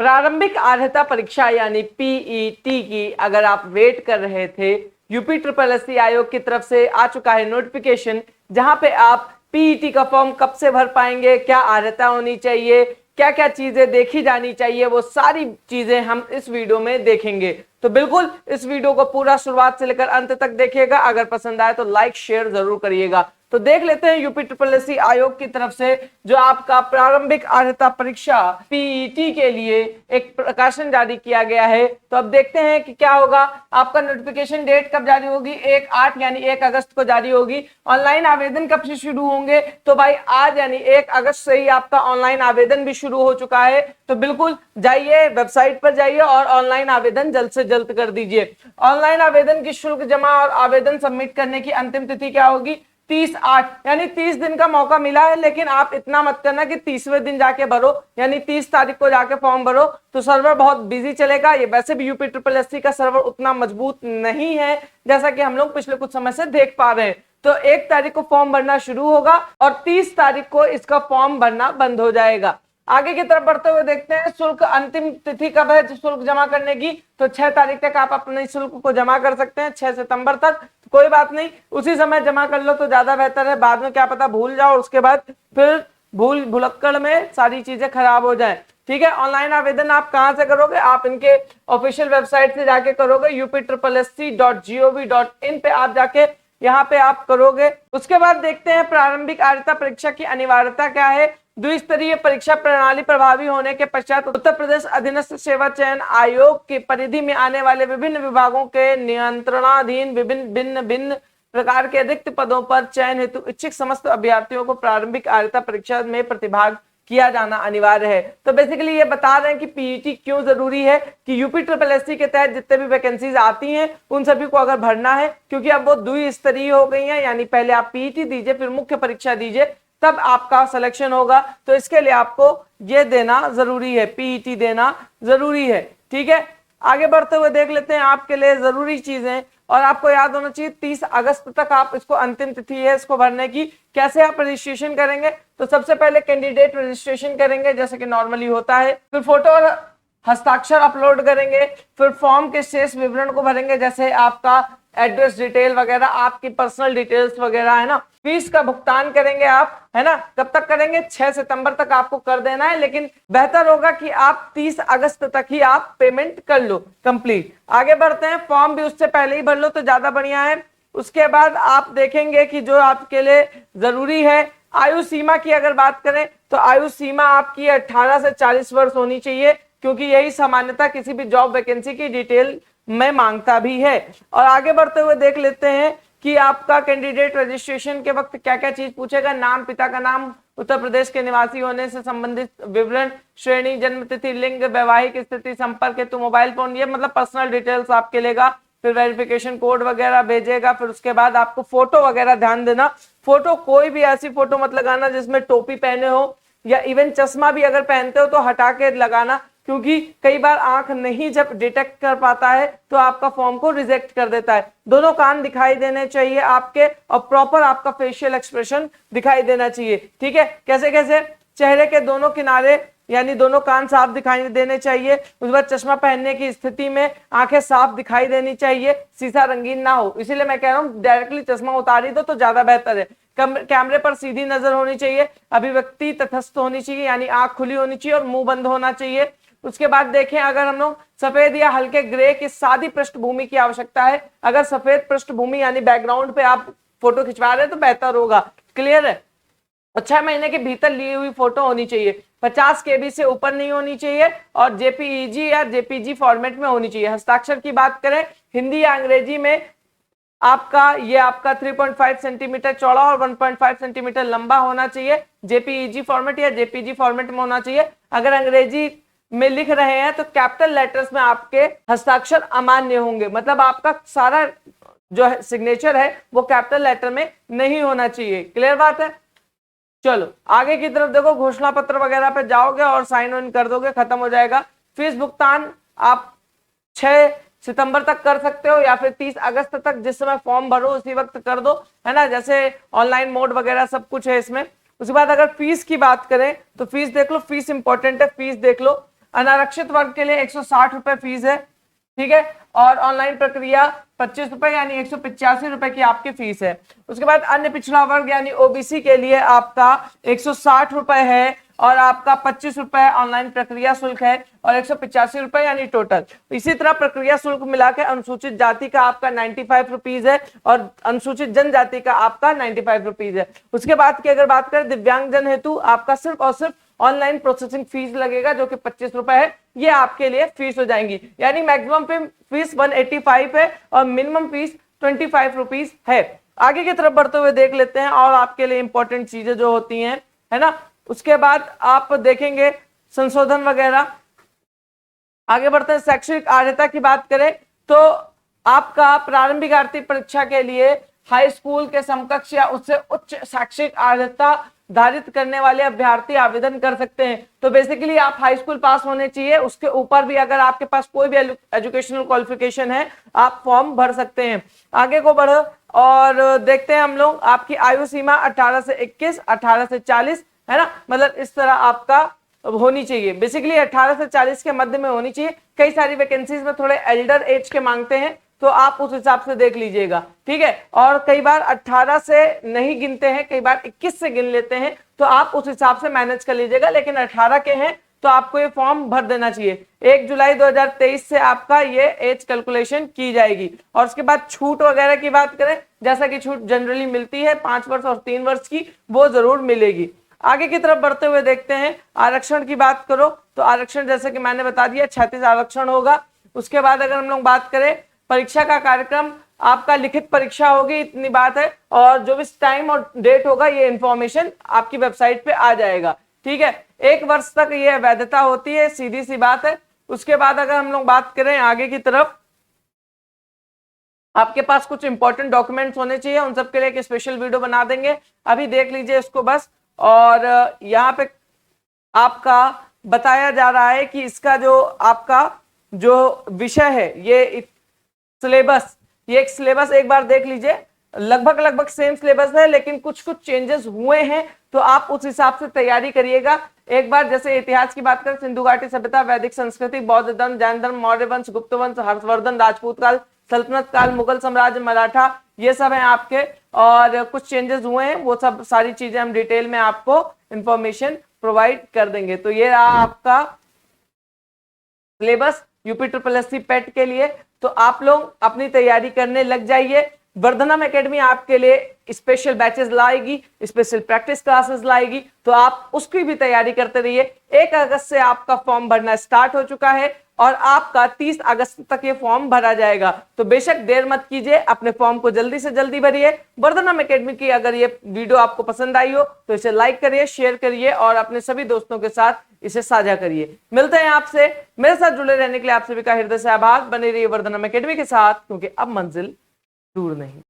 प्रारंभिक अर्हता परीक्षा यानी पीईटी की अगर आप वेट कर रहे थे, यूपी ट्रिपल एससी आयोग की तरफ से आ चुका है नोटिफिकेशन, जहां पे आप पीईटी का फॉर्म कब से भर पाएंगे, क्या अर्हता होनी चाहिए, क्या क्या चीजें देखी जानी चाहिए, वो सारी चीजें हम इस वीडियो में देखेंगे। तो बिल्कुल इस वीडियो को पूरा शुरुआत से लेकर अंत तक देखिएगा। अगर पसंद आए तो लाइक शेयर जरूर करिएगा। तो देख लेते हैं यूपी ट्रिपल एससी आयोग की तरफ से जो आपका प्रारंभिक अर्हता परीक्षा पीईटी के लिए एक प्रकाशन जारी किया गया है। तो अब देखते हैं कि क्या होगा। आपका नोटिफिकेशन डेट कब जारी होगी, 1/8 यानी 1 अगस्त को जारी होगी। ऑनलाइन आवेदन कब से शुरू होंगे, तो भाई आज यानी 1 अगस्त से ही आपका ऑनलाइन आवेदन भी शुरू हो चुका है। तो बिल्कुल जाइए, वेबसाइट पर जाइए और ऑनलाइन आवेदन जल्द से जल्द कर दीजिए। ऑनलाइन आवेदन की शुल्क जमा और आवेदन सबमिट करने की अंतिम तिथि क्या होगी, 30/8 यानी 30 दिन का मौका मिला है। लेकिन आप इतना मत करना कि 30वें दिन जाके भरो, यानी 30 तारीख को जाके फॉर्म भरो, तो सर्वर बहुत बिजी चलेगा। ये वैसे भी यूपी ट्रिपल एससी का सर्वर उतना मजबूत नहीं है जैसा कि हम लोग पिछले कुछ समय से देख पा रहे हैं। तो 1 तारीख को फॉर्म भरना शुरू होगा और 30 तारीख को इसका फॉर्म भरना बंद हो जाएगा। आगे की तरफ बढ़ते हुए देखते हैं शुल्क अंतिम तिथि कब है शुल्क जमा करने की, तो 6 तारीख तक आप अपने शुल्क को जमा कर सकते हैं, 6 सितंबर तक। तो कोई बात नहीं, उसी समय जमा कर लो तो ज्यादा बेहतर है, बाद में क्या पता भूल जाओ, उसके बाद फिर भूल भुलक्कड़ में सारी चीजें खराब हो जाए। ठीक है, ऑनलाइन आवेदन आप कहां से करोगे, आप इनके ऑफिशियल वेबसाइट से जाके करोगे, upSSC.gov.in पे आप जाके यहाँ पे आप करोगे। उसके बाद देखते हैं प्रारंभिक अर्हता परीक्षा की अनिवार्यता क्या है। द्विस्तरीय परीक्षा प्रणाली प्रभावी होने के पश्चात उत्तर प्रदेश अधीनस्थ सेवा चयन आयोग की परिधि में आने वाले विभिन्न विभागों के नियंत्रणाधीन भिन्न भिन्न प्रकार के रिक्त पदों पर चयन हेतु इच्छुक समस्त अभ्यर्थियों को प्रारंभिक अर्हता परीक्षा में प्रतिभाग किया जाना अनिवार्य है। तो बेसिकली ये बता रहे हैं कि पीईटी क्यों जरूरी है, कि यूपी ट्रिपल एससी के तहत जितने भी वैकेंसीज आती हैं उन सभी को अगर भरना है, क्योंकि अब वो द्विस्तरीय हो गई हैं, यानी पहले आप पीईटी दीजिए फिर मुख्य परीक्षा दीजिए तब आपका सिलेक्शन होगा। तो इसके लिए आपको ये देना जरूरी है, पीईटी देना जरूरी है। ठीक है, आगे बढ़ते हुए देख लेते हैं आपके लिए जरूरी चीजें, और आपको याद होना चाहिए 30 अगस्त तक आप इसको अंतिम तिथि है इसको भरने की। कैसे आप रजिस्ट्रेशन करेंगे, तो सबसे पहले कैंडिडेट रजिस्ट्रेशन करेंगे जैसे कि नॉर्मली होता है, फिर फोटो और हस्ताक्षर अपलोड करेंगे, फिर फॉर्म के शेष विवरण को भरेंगे जैसे आपका एड्रेस डिटेल वगैरह, आपकी पर्सनल डिटेल्स वगैरह, है ना। फीस का भुगतान करेंगे आप, है ना, कब तक करेंगे, 6 सितंबर तक आपको कर देना है, लेकिन बेहतर होगा कि आप 30 अगस्त तक ही आप पेमेंट कर लो कंप्लीट। आगे बढ़ते हैं, फॉर्म भी उससे पहले ही भर लो तो ज्यादा बढ़िया है। उसके बाद आप देखेंगे कि जो आपके लिए जरूरी है, आयु सीमा की अगर बात करें तो आयु सीमा आपकी 18 से 40 वर्ष होनी चाहिए, क्योंकि यही सामान्यतः किसी भी जॉब वैकेंसी की डिटेल में मांगता भी है। और आगे बढ़ते हुए देख लेते हैं कि आपका कैंडिडेट रजिस्ट्रेशन के वक्त क्या क्या चीज पूछेगा। नाम, पिता का नाम, उत्तर प्रदेश के निवासी होने से संबंधित विवरण, श्रेणी, जन्म तिथि, लिंग, वैवाहिक स्थिति, संपर्क हेतु मोबाइल फोन, ये मतलब पर्सनल डिटेल्स आपके लेगा। फिर वेरिफिकेशन कोड वगैरह भेजेगा। फिर उसके बाद आपको फोटो वगैरह ध्यान देना, फोटो कोई भी ऐसी फोटो मत लगाना जिसमें टोपी पहने हो, या इवन चश्मा भी अगर पहनते हो तो हटा के लगाना, क्योंकि कई बार आंख नहीं जब डिटेक्ट कर पाता है तो आपका फॉर्म को रिजेक्ट कर देता है। दोनों कान दिखाई देने चाहिए आपके, और प्रॉपर आपका फेशियल एक्सप्रेशन दिखाई देना चाहिए। ठीक है, कैसे कैसे, चेहरे के दोनों किनारे यानी दोनों कान साफ दिखाई देने चाहिए। उसके बाद चश्मा पहनने की स्थिति में आंखें साफ दिखाई देनी चाहिए, शीशा रंगीन ना हो। इसीलिए मैं कह रहा हूँ डायरेक्टली चश्मा उतारी दो तो ज्यादा बेहतर है। कैमरे पर सीधी नजर होनी चाहिए, अभिव्यक्ति तटस्थ होनी चाहिए यानी आंख खुली होनी चाहिए और मुंह बंद होना चाहिए। उसके बाद देखें, अगर हम लोग सफेद या हल्के ग्रे की सादी पृष्ठभूमि की आवश्यकता है, अगर सफेद पृष्ठभूमि यानी बैकग्राउंड पे आप फोटो खिंचवा रहे हैं तो बेहतर होगा। क्लियर है, 6 महीने के भीतर ली हुई फोटो होनी चाहिए, 50 KB से ऊपर नहीं होनी चाहिए, और जेपीईजी या जेपीजी फॉर्मेट में होनी चाहिए। हस्ताक्षर की बात करें, हिंदी या अंग्रेजी में आपका 3.5 सेंटीमीटर चौड़ा और 1.5 सेंटीमीटर लंबा होना चाहिए, जेपीईजी फॉर्मेट या जेपीजी फॉर्मेट में होना चाहिए। अगर अंग्रेजी में लिख रहे हैं तो कैपिटल लेटर्स में आपके हस्ताक्षर अमान्य होंगे, मतलब आपका सारा जो है सिग्नेचर है वो कैपिटल लेटर में नहीं होना चाहिए। क्लियर बात है। चलो आगे की तरफ देखो, घोषणा पत्र वगैरह पे जाओगे और साइन ऑन कर दोगे, खत्म हो जाएगा। फीस भुगतान आप 6 सितंबर तक कर सकते हो या फिर 30 अगस्त तक, जिस समय फॉर्म भरो उसी वक्त कर दो, है ना, जैसे ऑनलाइन मोड वगैरह सब कुछ है इसमें। उसके बाद अगर फीस की बात करें तो फीस देख लो, फीस इंपॉर्टेंट है, फीस देख लो। अनारक्षित वर्ग के लिए 160 रुपए फीस है, ठीक है, और ऑनलाइन प्रक्रिया 25 रुपए यानी 185 रुपए की आपकी फीस है। उसके बाद अन्य पिछड़ा वर्ग यानी ओबीसी के लिए आपका 160 रुपए है और आपका 25 रुपए ऑनलाइन प्रक्रिया शुल्क है और 185 रुपए यानी टोटल। इसी तरह प्रक्रिया शुल्क मिलाकर अनुसूचित जाति का आपका 95 रुपीज है और अनुसूचित जनजाति का आपका 95 रुपीज है। उसके बाद की अगर बात करें दिव्यांगजन हेतु आपका सिर्फ और सिर्फ ऑनलाइन प्रोसेसिंग फीस लगेगा जो कि 25 रुपए है, ये आपके लिए फीस हो जाएंगी। यानी मैक्सिमम फीस 185 है और मिनिमम फीस 25 रुपीज है। आगे की तरफ बढ़ते हुए देख लेते हैं और आपके लिए इंपॉर्टेंट चीजें जो होती हैं, है ना। उसके बाद आप देखेंगे संशोधन वगैरह। आगे बढ़ते हैं, शैक्षणिक अर्हता की बात करें तो आपका प्रारंभिक आर्थिक परीक्षा के लिए हाई स्कूल के समकक्ष या उससे उच्च शैक्षणिक अर्हता धारित करने वाले अभ्यर्थी आवेदन कर सकते हैं। तो बेसिकली आप हाई स्कूल पास होने चाहिए, उसके ऊपर भी अगर आपके पास कोई भी एजुकेशनल क्वालिफिकेशन है आप फॉर्म भर सकते हैं। आगे को बढ़ो और देखते हैं हम लोग आपकी आयु सीमा 18 से 21, 18 से 40, है ना, मतलब इस तरह आपका होनी चाहिए। बेसिकली 18 से 40 के मध्य में होनी चाहिए। कई सारी वैकेंसीज में थोड़े एल्डर एज के मांगते हैं तो आप उस हिसाब से देख लीजिएगा, ठीक है। और कई बार 18 से नहीं गिनते हैं, कई बार 21 से गिन लेते हैं, तो आप उस हिसाब से मैनेज कर लीजिएगा। लेकिन 18 के हैं तो आपको ये फॉर्म भर देना चाहिए। 1 जुलाई 2023 से आपका ये एज कैलकुलेशन की जाएगी। और उसके बाद छूट वगैरह की बात करें, जैसा कि छूट जनरली मिलती है 5 वर्ष और 3 वर्ष की, वो जरूर मिलेगी। आगे की तरफ बढ़ते हुए देखते हैं, आरक्षण की बात करो तो आरक्षण जैसे कि मैंने बता दिया 36 आरक्षण होगा। उसके बाद अगर हम लोग बात करें परीक्षा का कार्यक्रम, आपका लिखित परीक्षा होगी, इतनी बात है, और जो भी टाइम और डेट होगा ये इंफॉर्मेशन आपकी वेबसाइट पे आ जाएगा, ठीक है। 1 वर्ष तक ये वैधता होती है, सीधी सी बात है। उसके बाद अगर हम लोग बात करें आगे की तरफ, आपके पास कुछ इंपॉर्टेंट डॉक्यूमेंट्स होने चाहिए, उन सब के लिए एक स्पेशल वीडियो बना देंगे, अभी देख लीजिए इसको बस। और यहाँ पे आपका बताया जा रहा है कि इसका जो आपका जो विषय है ये सिलेबस, ये एक सिलेबस एक बार देख लीजिए, लगभग सेम सिलेबस है लेकिन कुछ चेंजेस हुए हैं, तो आप उस हिसाब से तैयारी करिएगा। एक बार जैसे इतिहास की बात करें, सिंधु घाटी सभ्यता, वैदिक संस्कृति, बौद्ध धर्म, जैन धर्म, मौर्य वंश, गुप्त वंश, हर्षवर्धन, राजपूत काल, सल्तनत काल, मुगल साम्राज्य, मराठा, ये सब है आपके। और कुछ चेंजेस हुए हैं, वो सब सारी चीजें हम डिटेल में आपको इंफॉर्मेशन प्रोवाइड कर देंगे। तो ये रहा आपका सिलेबस यूपी पेट के लिए। तो आप लोग अपनी तैयारी करने लग जाइए। वर्धनम एकेडमी आपके लिए स्पेशल बैचेस लाएगी, स्पेशल प्रैक्टिस क्लासेस लाएगी, तो आप उसकी भी तैयारी करते रहिए। 1 अगस्त से आपका फॉर्म भरना स्टार्ट हो चुका है और आपका 30 अगस्त तक ये फॉर्म भरा जाएगा। तो बेशक देर मत कीजिए, अपने फॉर्म को जल्दी से जल्दी भरिए। वर्धनम एकेडमी की अगर ये वीडियो आपको पसंद आई हो तो इसे लाइक करिए, शेयर करिए और अपने सभी दोस्तों के साथ इसे साझा करिए। मिलते हैं आपसे, मेरे साथ जुड़े रहने के लिए आप सभी का हृदय से आभार। बने रहिए वर्धनम एकेडमी के साथ, क्योंकि अब मंजिल दूर नहीं।